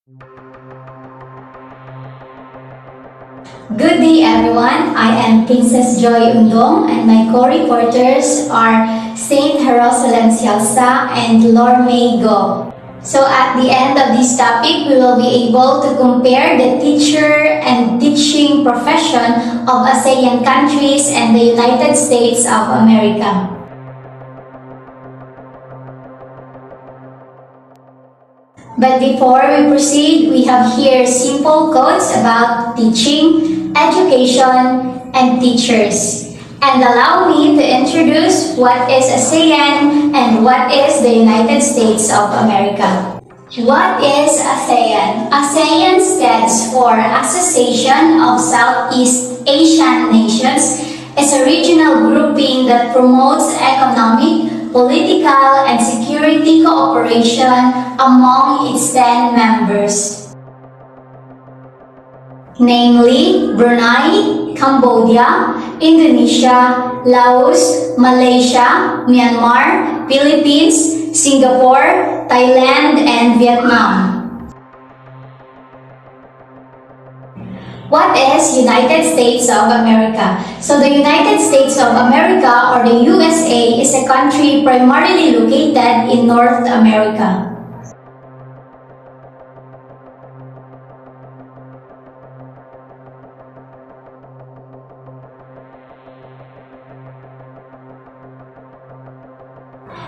Good day everyone, I am Princesa Joy Ondong and my co-reporters are Saint Jerusalem Sialsa and Lormae Go. So at the end of this topic, we will be able to compare the teacher and teaching profession of Asean countries and the United States of America. But before we proceed, we have here simple quotes about teaching, education, and teachers. And allow me to introduce what is ASEAN and what is the United States of America. What is ASEAN? ASEAN stands for Association of Southeast Asian Nations. It's a regional grouping that promotes economic, political, and security cooperation among its 10 members, namely Brunei, Cambodia, Indonesia, Laos, Malaysia, Myanmar, Philippines, Singapore, Thailand, and Vietnam. What is United States of America? So the United States of America, or the USA, is a country primarily located in North America.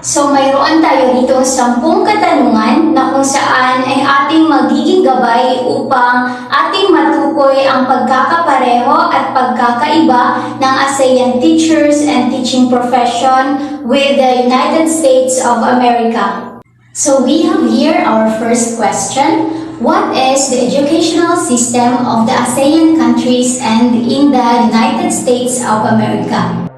So mayroon tayo dito 10 katanungan na kung saan ay ating magiging gabay upang ating matukoy ang pagkakapareho at pagkakaiba ng ASEAN teachers and teaching profession with the United States of America. So we have here our first question. What is the educational system of the ASEAN countries and in the United States of America?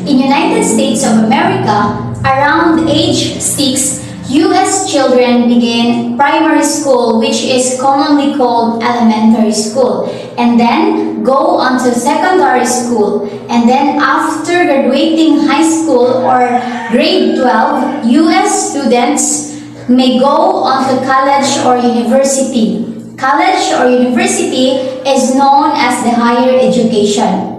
In United States of America, around age 6, U.S. children begin primary school, which is commonly called elementary school, and then go on to secondary school. And then after graduating high school or grade 12, U.S. students may go on to college or university. College or university is known as the higher education.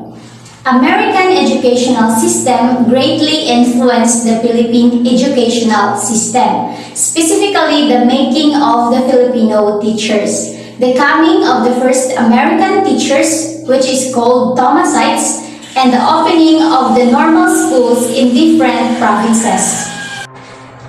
American educational system greatly influenced the Philippine educational system, specifically the making of the Filipino teachers. The coming of the first American teachers, which is called Thomasites, and the opening of the normal schools in different provinces.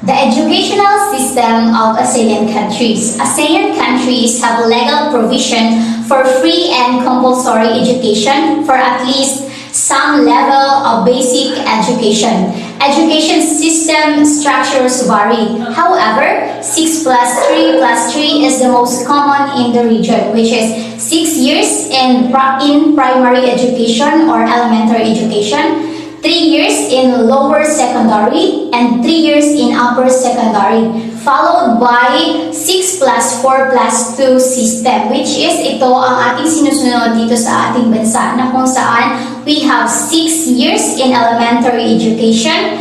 The educational system of ASEAN countries. ASEAN countries have legal provision for free and compulsory education for at least some level of basic education. Education system structures vary. However, 6 plus 3 plus 3 is the most common in the region, which is 6 years in primary education or elementary education, 3 years in lower secondary, and 3 years in upper secondary, followed by 6 plus 4 plus 2 system, which is ito ang ating sinusunod dito sa ating bansa na kung saan we have 6 years in elementary education,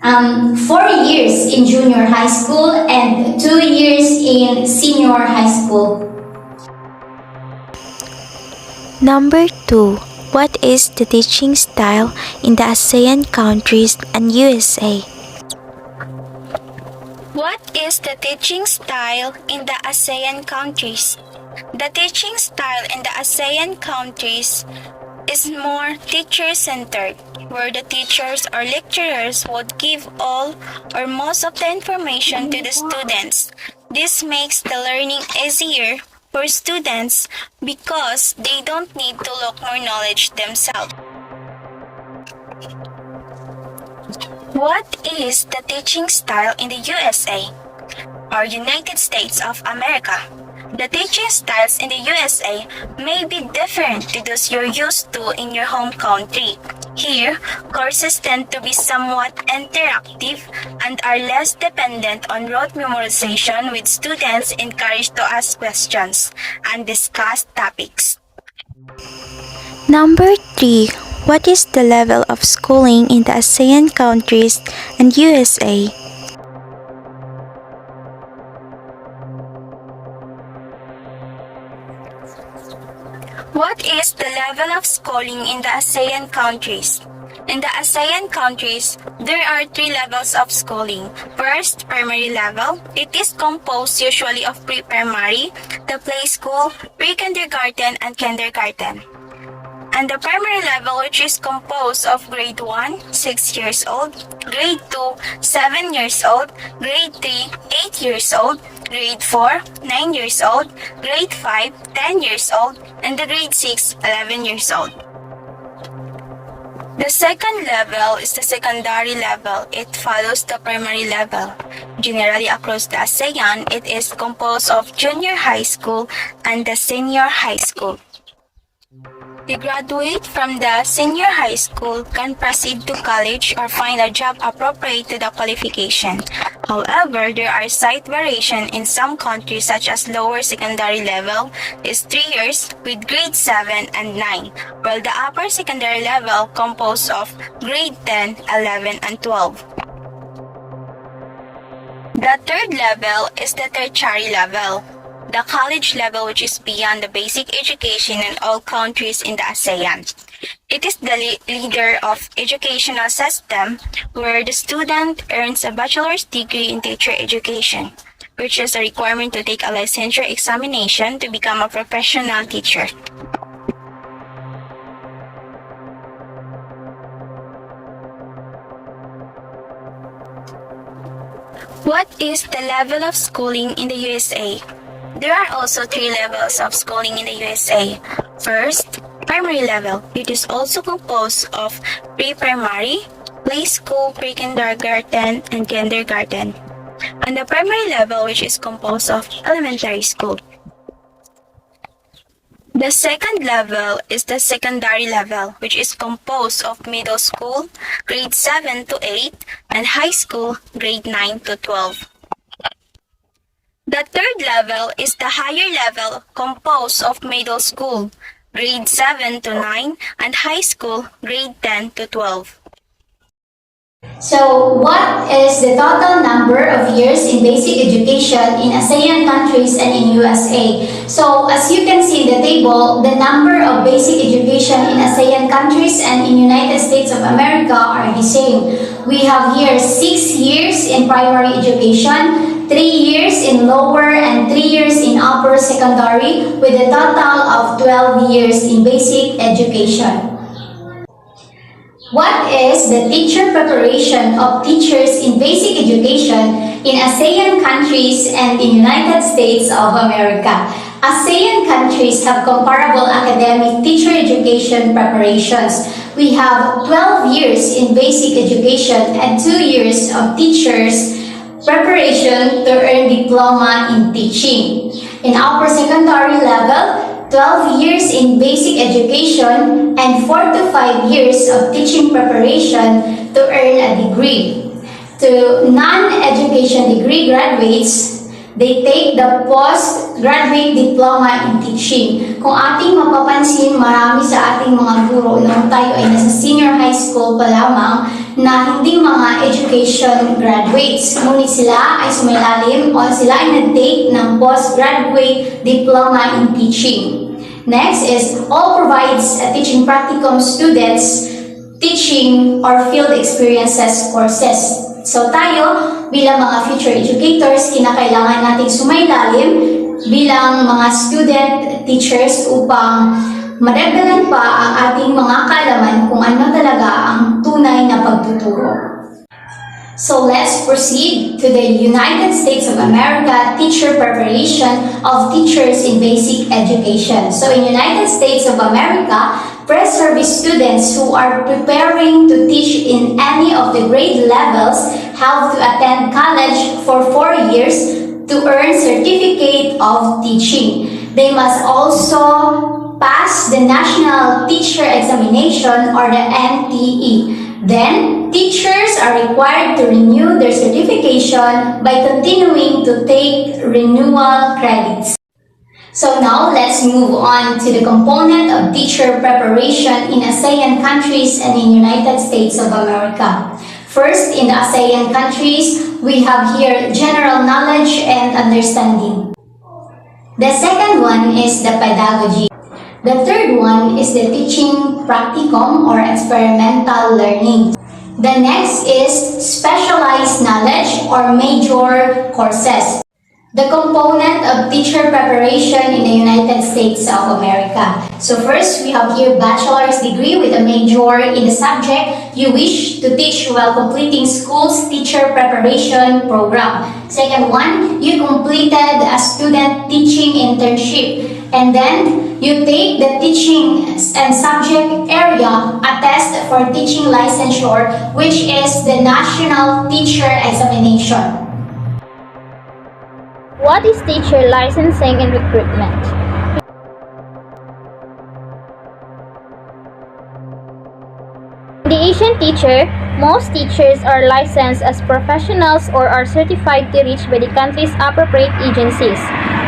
4 years in junior high school, and 2 years in senior high school. Number 2. What is the teaching style in the ASEAN countries and USA? What is the teaching style in the ASEAN countries? The teaching style in the ASEAN countries is more teacher-centered, where the teachers or lecturers would give all or most of the information to the students. This makes the learning easier for students because they don't need to look more knowledge themselves. What is the teaching style in the USA or United States of America? The teaching styles in the USA may be different to those you're used to in your home country. Here, courses tend to be somewhat interactive and are less dependent on rote memorization, with students encouraged to ask questions and discuss topics. Number 3. What is the level of schooling in the ASEAN countries and USA? What is the level of schooling in the ASEAN countries? In the ASEAN countries, there are 3 levels of schooling. First, primary level. It is composed usually of pre-primary, the play school, pre-kindergarten, and kindergarten. And the primary level, which is composed of grade 1, 6 years old, grade 2, 7 years old, grade 3, 8 years old, grade 4, 9 years old, grade 5, 10 years old, and the grade 6, 11 years old. The second level is the secondary level. It follows the primary level. Generally across the ASEAN, it is composed of junior high school and the senior high school. The graduate from the senior high school can proceed to college or find a job appropriate to the qualification. However, there are slight variation in some countries, such as lower secondary level is 3 years with grade 7 and 9, while the upper secondary level composed of grade 10, 11, and 12. The third level is the tertiary level, the college level, which is beyond the basic education in all countries in the ASEAN. It is the leader of educational system where the student earns a bachelor's degree in teacher education, which is a requirement to take a licensure examination to become a professional teacher. What is the level of schooling in the USA? There are also 3 levels of schooling in the USA. First, primary level. It is also composed of pre-primary, play school, pre-kindergarten, and kindergarten. And the primary level, which is composed of elementary school. The second level is the secondary level, which is composed of middle school, grade 7 to 8, and high school, grade 9 to 12. The third level is the higher level, composed of middle school, grade 7 to 9, and high school, grade 10 to 12. So, what is the total number of years in basic education in ASEAN countries and in USA? So, as you can see in the table, the number of basic education in ASEAN countries and in United States of America are the same. We have here 6 years in primary education, 3 years in lower and 3 years in upper secondary, with a total of 12 years in basic education. What is the teacher preparation of teachers in basic education in ASEAN countries and in United States of America? ASEAN countries have comparable academic teacher education preparations. We have 12 years in basic education and 2 years of teachers preparation to earn diploma in teaching. In upper secondary level, 12 years in basic education and 4 to 5 years of teaching preparation to earn a degree. To non-education degree graduates, they take the postgraduate diploma in teaching. Kung ating mapapansin, marami sa ating mga guro nung tayo ay nasa senior high school pa lamang na hindi mga education graduates. Ngunit sila ay sumilalim o sila ay nag-take ng postgraduate diploma in teaching. Next is all provides a teaching practicum students teaching or field experiences courses. So tayo, bilang mga future educators, kinakailangan nating sumailalim bilang mga student teachers upang madagdagan pa ang ating mga kaalaman kung ano talaga ang tunay na pagtuturo. So let's proceed to the United States of America teacher preparation of teachers in basic education. So in United States of America, pre-service students who are preparing to teach in any of the grade levels have to attend college for 4 years to earn certificate of teaching. They must also pass the National Teacher Examination or the NTE. Then, teachers are required to renew their certification by continuing to take renewal credits. So now, let's move on to the component of teacher preparation in ASEAN countries and in United States of America. First, in the ASEAN countries, we have here general knowledge and understanding. The second one is the pedagogy. The third one is the teaching practicum or experimental learning. The next is specialized knowledge or major courses. The component of teacher preparation in the United States of America. So first, we have here bachelor's degree with a major in the subject you wish to teach while completing school's teacher preparation program. Second one, you completed a student teaching internship. And then, you take the teaching and subject area, a test for teaching licensure, which is the National Teacher Examination. What is teacher licensing and recruitment? In the Asian teacher, most teachers are licensed as professionals or are certified to reach by the country's appropriate agencies.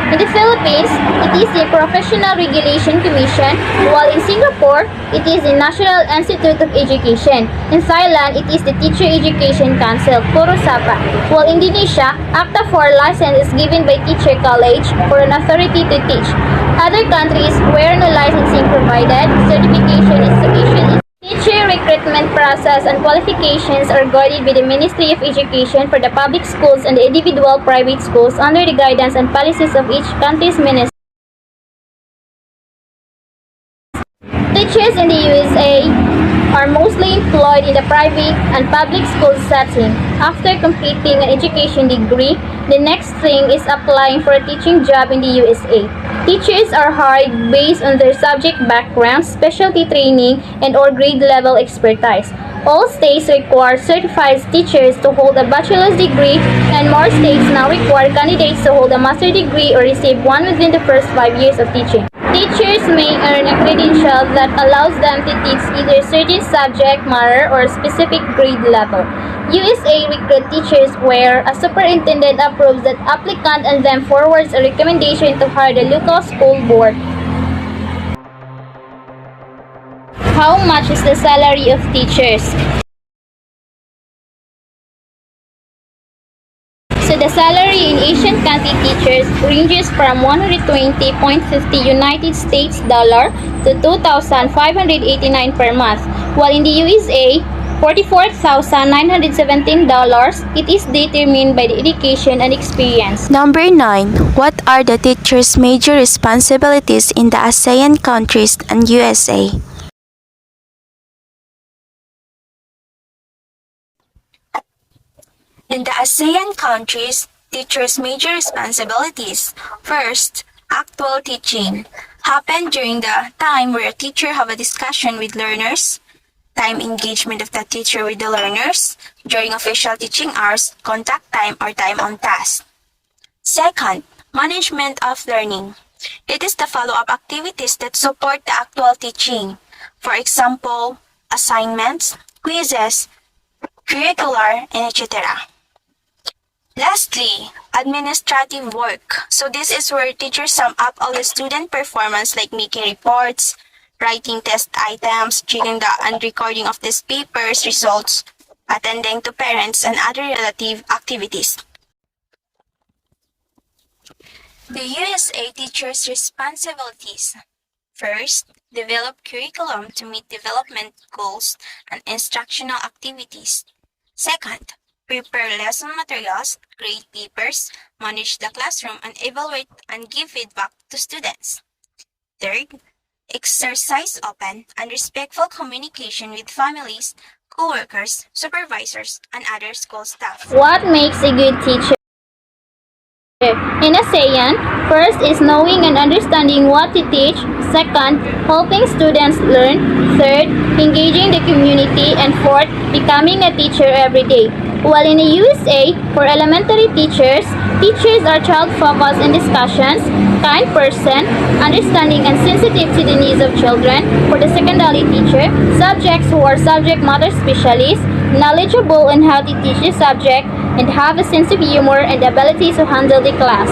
In the Philippines, it is the Professional Regulation Commission, while in Singapore, it is the National Institute of Education. In Thailand, it is the Teacher Education Council, Purusapa, while in Indonesia, Akta for license is given by Teacher College for an authority to teach. Other countries where no licensing provided, certification is sufficient. Teacher recruitment process and qualifications are guided by the Ministry of Education for the public schools and the individual private schools under the guidance and policies of each country's ministry. Teachers in the USA are mostly employed in the private and public school setting. After completing an education degree, the next thing is applying for a teaching job in the USA. Teachers are hired based on their subject background, specialty training, and/or grade level expertise. All states require certified teachers to hold a bachelor's degree, and more states now require candidates to hold a master's degree or receive one within the first 5 years of teaching. Teachers may earn a credential that allows them to teach either certain subject matter or a specific grade level. USA recruit teachers where a superintendent approves that applicant and then forwards a recommendation to hire the local school board. How much is the salary of teachers? So the salary in Asian country teachers ranges from 120.50 United States dollar to 2,589 per month, while in the USA, $44,917. It is determined by the education and experience. Number 9. What are the teachers' major responsibilities in the ASEAN countries and USA? In the ASEAN countries, teachers' major responsibilities. First, actual teaching. Happen during the time where a teacher have a discussion with learners. Time engagement of the teacher with the learners. During official teaching hours, contact time or time on task. Second, management of learning. It is the follow-up activities that support the actual teaching. For example, assignments, quizzes, curricular, and etc. Lastly, administrative work. So this is where teachers sum up all the student performance like making reports, writing test items, checking the and recording of these papers, results, attending to parents, and other relative activities. The USA teachers' responsibilities. First, develop curriculum to meet development goals and instructional activities. Second, prepare lesson materials, grade papers, manage the classroom, and evaluate and give feedback to students. Third, exercise open and respectful communication with families, co-workers, supervisors, and other school staff. What makes a good teacher? In ASEAN, first is knowing and understanding what to teach. Second, helping students learn. Third, engaging the community. And fourth, becoming a teacher every day. While in the USA, for elementary teachers, teachers are child-focused in discussions, kind person, understanding and sensitive to the needs of children. For the secondary teacher, subjects who are subject matter specialists, knowledgeable on how to teach the subject, and have a sense of humor and the ability to handle the class.